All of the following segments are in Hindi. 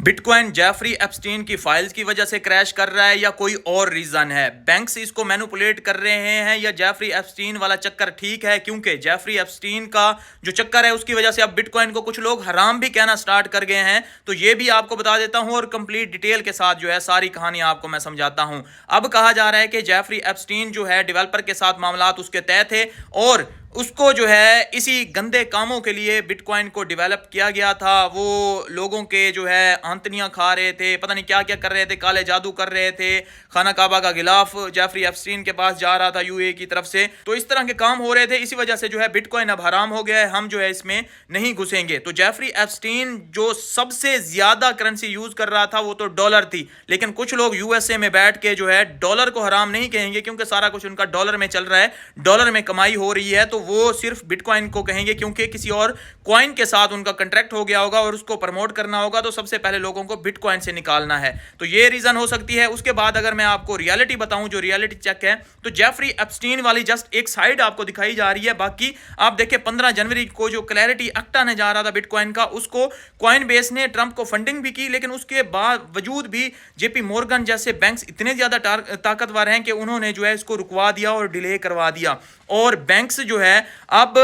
बिटकॉइन जेफरी एप्स्टीन की फाइल्स की वजह से क्रैश कर रहा है या कोई और रीजन है? बैंक्स इसको मैनिपुलेट कर रहे हैं या जेफरी एप्स्टीन वाला चक्कर ठीक है? क्योंकि जेफरी एप्स्टीन का जो चक्कर है उसकी वजह से अब बिटकॉइन को कुछ लोग हराम भी कहना स्टार्ट कर गए हैं। तो ये भी आपको बता देता हूं और कंप्लीट डिटेल के साथ जो है सारी कहानी आपको मैं समझाता हूं। अब कहा जा रहा है कि जेफरी एप्स्टीन जो है डेवलपर के साथ मामलात उसके तय थे और उसको जो है इसी गंदे कामों के लिए बिटकॉइन को डेवलप किया गया था। वो लोगों के जो है आंतनियां खा रहे थे, पता नहीं क्या क्या कर रहे थे, काले जादू कर रहे थे, खाना काबा का गिलाफ जेफरी एप्स्टीन के पास जा रहा था यूएई की तरफ से। तो इस तरह के काम हो रहे थे, इसी वजह से जो है बिटकॉइन अब हराम हो गया है। हम जो है इसमें नहीं घुसेंगे। तो जेफरी एप्स्टीन जो सबसे ज्यादा करेंसी यूज कर रहा था वो तो डॉलर थी, लेकिन कुछ लोग यूएसए में बैठ के जो है डॉलर को हराम नहीं कहेंगे क्योंकि सारा कुछ उनका डॉलर में चल रहा है, डॉलर में कमाई हो रही है। तो वो सिर्फ बिटकॉइन को कहेंगे क्योंकि किसी और कॉइन के साथ उनका कॉन्ट्रैक्ट हो गया होगा और उसको प्रमोट करना होगा, तो सबसे पहले लोगों को बिटकॉइन से निकालना है। तो ये रीजन हो सकती है। उसके बाद अगर मैं आपको रियलिटी बताऊं, जो रियलिटी चेक है, तो जेफरी एप्स्टीन वाली जस्ट एक साइड आपको दिखाई जा रही है। बाकी आप देखिए 15 जनवरी को जो क्लैरिटी एक्ट आने जा रहा था बिटकॉइन का, उसको कॉइन बेस ने ट्रंप को फंडिंग भी की, लेकिन उसके बावजूद भी जेपी मॉर्गन जैसे बैंक्स इतने ज्यादा ताकतवर हैं कि उन्होंने जो है इसको रुकवा दिया और डिले करवा दिया। और बैंक्स जो है अब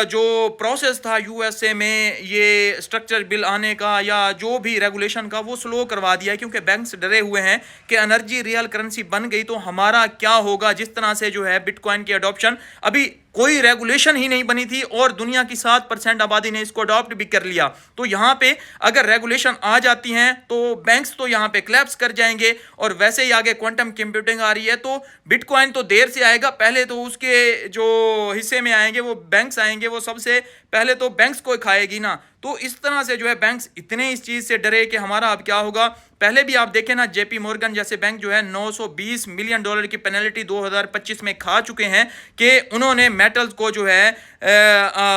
जो प्रोसेस था यूएसए में ये स्ट्रक्चर बिल आने का या जो भी रेगुलेशन का, वो स्लो करवा दिया है क्योंकि बैंक्स डरे हुए हैं कि एनर्जी रियल करेंसी बन गई तो हमारा क्या होगा। जिस तरह से जो है बिटकॉइन की अडॉप्शन, अभी कोई रेगुलेशन ही नहीं बनी थी और दुनिया की 7% आबादी ने इसको अडॉप्ट भी कर लिया। तो यहां पे अगर रेगुलेशन आ जाती हैं तो बैंक्स तो यहां पे क्लैप्स कर जाएंगे। और वैसे ही आगे क्वांटम कंप्यूटिंग आ रही है, तो बिटकॉइन तो देर से आएगा, पहले तो उसके जो हिस्से में आएंगे वो बैंक्स आएंगे, वो सबसे पहले तो बैंक्स को खाएगी ना। तो इस तरह से जो है बैंक्स इतने इस चीज से डरे कि हमारा अब क्या होगा। पहले भी आप देखें ना, जेपी मॉर्गन जैसे बैंक जो है 920 मिलियन डॉलर की पेनल्टी 2025 में खा चुके हैं कि उन्होंने मेटल्स को जो है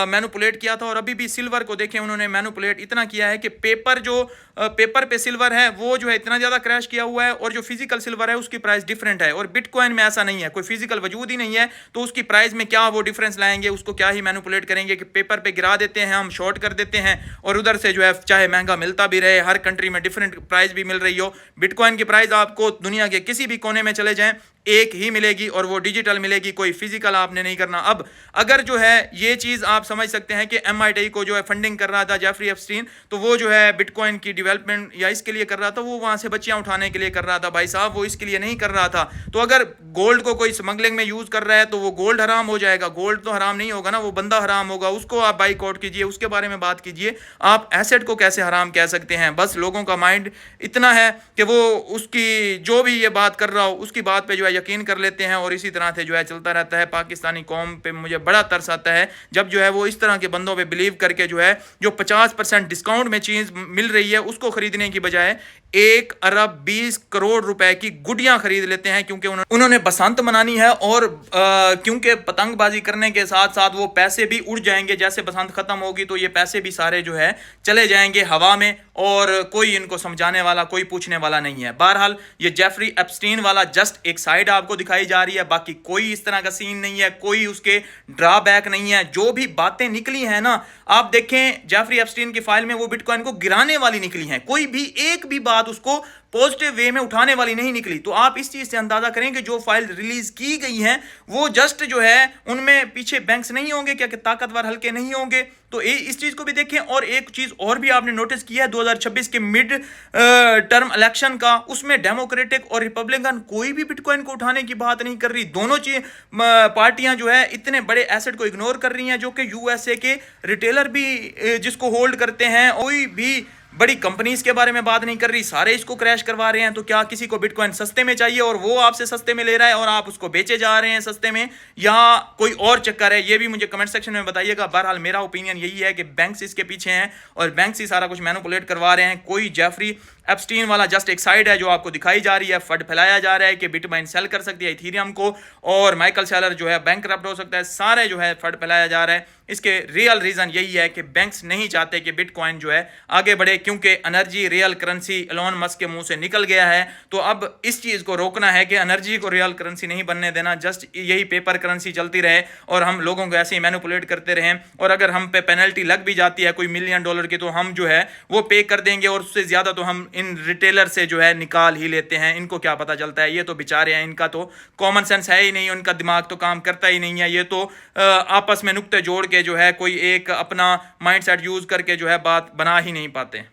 मैनिपुलेट किया था। और अभी भी सिल्वर को देखें, उन्होंने मैनिपुलेट इतना किया है कि पेपर पे सिल्वर है वो जो है इतना ज्यादा क्रैश किया हुआ है, और जो फिजिकल सिल्वर है उसकी प्राइस डिफरेंट है। और बिटकॉइन में ऐसा नहीं है, कोई फिजिकल वजूद ही नहीं है, तो उसकी प्राइस में क्या वो डिफरेंस लाएंगे, उसको क्या ही मैनिपुलेट करेंगे कि पेपर पे गिरा देते हैं, हम शॉर्ट कर देते हैं और उधर से जो है चाहे महंगा मिलता भी रहे, हर कंट्री में डिफरेंट प्राइस भी मिल रही हो। बिटकॉइन की प्राइस आपको दुनिया के किसी भी कोने में चले जाएं एक ही मिलेगी और वो डिजिटल मिलेगी, कोई फिजिकल आपने नहीं करना। अब अगर जो है ये चीज आप समझ सकते हैं कि एमआईटी को जो है फंडिंग कर रहा था जेफरी एप्स्टीन, तो वो जो है बिटकॉइन की डेवलपमेंट या इसके लिए कर रहा था, वो वहां से बच्चियां उठाने के लिए कर रहा था भाई साहब, वो इसके लिए नहीं कर रहा था। तो अगर गोल्ड को कोई स्मगलिंग में यूज कर रहा है तो वो गोल्ड हराम हो जाएगा। गोल्ड तो हराम नहीं होगा ना, वो बंदा हराम होगा, उसको आप बाइकआउट कीजिए, उसके बारे में बात कीजिए। आप एसेट को कैसे हराम कह सकते हैं? बस लोगों का माइंड इतना है कि वो उसकी जो भी ये बात कर रहा हो उसकी बात पे जो है यकीन कर लेते हैं और इसी तरह से जो है चलता रहता है। पाकिस्तानी कौम पे मुझे बड़ा तरस आता है जब जो है वो इस तरह के बंदों पे बिलीव करके जो है जो 50% डिस्काउंट में चीज मिल रही है उसको खरीदने की बजाय 1 अरब 20 करोड़ रुपए की गुड़ियां खरीद लेते हैं क्योंकि उन्होंने बसंत मनानी है। और क्योंकि पतंगबाजी करने के साथ साथ वो पैसे भी उड़ जाएंगे, जैसे बसंत खत्म होगी तो ये पैसे भी सारे जो है चले जाएंगे हवा में और कोई इनको समझाने वाला, कोई पूछने वाला नहीं है। बहरहाल ये जेफरी एप्स्टीन वाला जस्ट एक साइड आपको दिखाई जा रही है, बाकी कोई इस तरह का सीन नहीं है, कोई उसके ड्रॉबैक नहीं है। जो भी बातें निकली हैं ना, आप देखें जेफरी एप्स्टीन की फाइल में वो बिटकॉइन को गिराने वाली निकली हैं, कोई भी एक भी बात उसको पॉजिटिव वे में उठाने वाली नहीं निकली। तो आप इस चीज से अंदाजा करें कि जो फाइल रिलीज की गई है वो जस्ट जो है उनमें पीछे बैंक्स नहीं होंगे क्या, कि ताकतवर हल्के नहीं होंगे। तो इस चीज को भी देखें। और एक चीज और भी आपने नोटिस किया है 2026 के मिड टर्म इलेक्शन का, उसमें डेमोक्रेटिक और रिपब्लिकन कोई भी बिटकॉइन को उठाने की बात नहीं कर रही। दोनों चीज पार्टियां जो है इतने बड़े एसेट को इग्नोर कर रही हैं जो कि यूएसए के रिटेलर भी जिसको होल्ड करते हैं, कोई भी बड़ी कंपनीज के बारे में बात नहीं कर रही, सारे इसको क्रैश करवा रहे हैं। तो क्या किसी को बिटकॉइन सस्ते में चाहिए और वो आपसे सस्ते में ले रहा है और आप उसको बेचे जा रहे हैं सस्ते में, या कोई और चक्कर है? ये भी मुझे कमेंट सेक्शन में बताइएगा। बहरहाल मेरा ओपिनियन यही है कि बैंक्स इसके पीछे हैं और बैंक्स ही सारा कुछ मैनिपुलेट करवा रहे हैं। कोई जेफरी एप्स्टीन वाला जस्ट एक साइड है जो आपको दिखाई जा रही है, फंड फैलाया जा रहा है कि बिटकॉइन सेल कर सकती है इथेरियम को और माइकल सेलर जो है बैंकरप्ट हो सकता है, सारे जो है फंड फैलाया जा रहा है। इसके रियल रीजन यही है कि बैंक्स नहीं चाहते कि बिटकॉइन जो है आगे बढ़े, क्योंकि energy real currency Elon Musk के मुंह से निकल गया है। तो अब इस चीज को रोकना है कि एनर्जी को रियल करेंसी नहीं बनने देना, जस्ट यही पेपर करेंसी चलती रहे और हम लोगों को ऐसे ही मैनिपुलेट करते रहें। और अगर हम पे पेनल्टी लग भी जाती है कोई $1 मिलियन की, तो हम जो है वो पे कर देंगे और उससे ज्यादा तो हम इन रिटेलर से जो है निकाल ही लेते हैं। इनको क्या पता चलता है, ये तो बेचारे हैं, इनका तो कॉमन सेंस है ही नहीं, उनका दिमाग तो काम करता ही नहीं है। ये तो आपस में नुक्ते जोड़ के जो है कोई एक अपना माइंडसेट यूज करके जो है बात बना ही नहीं पाते।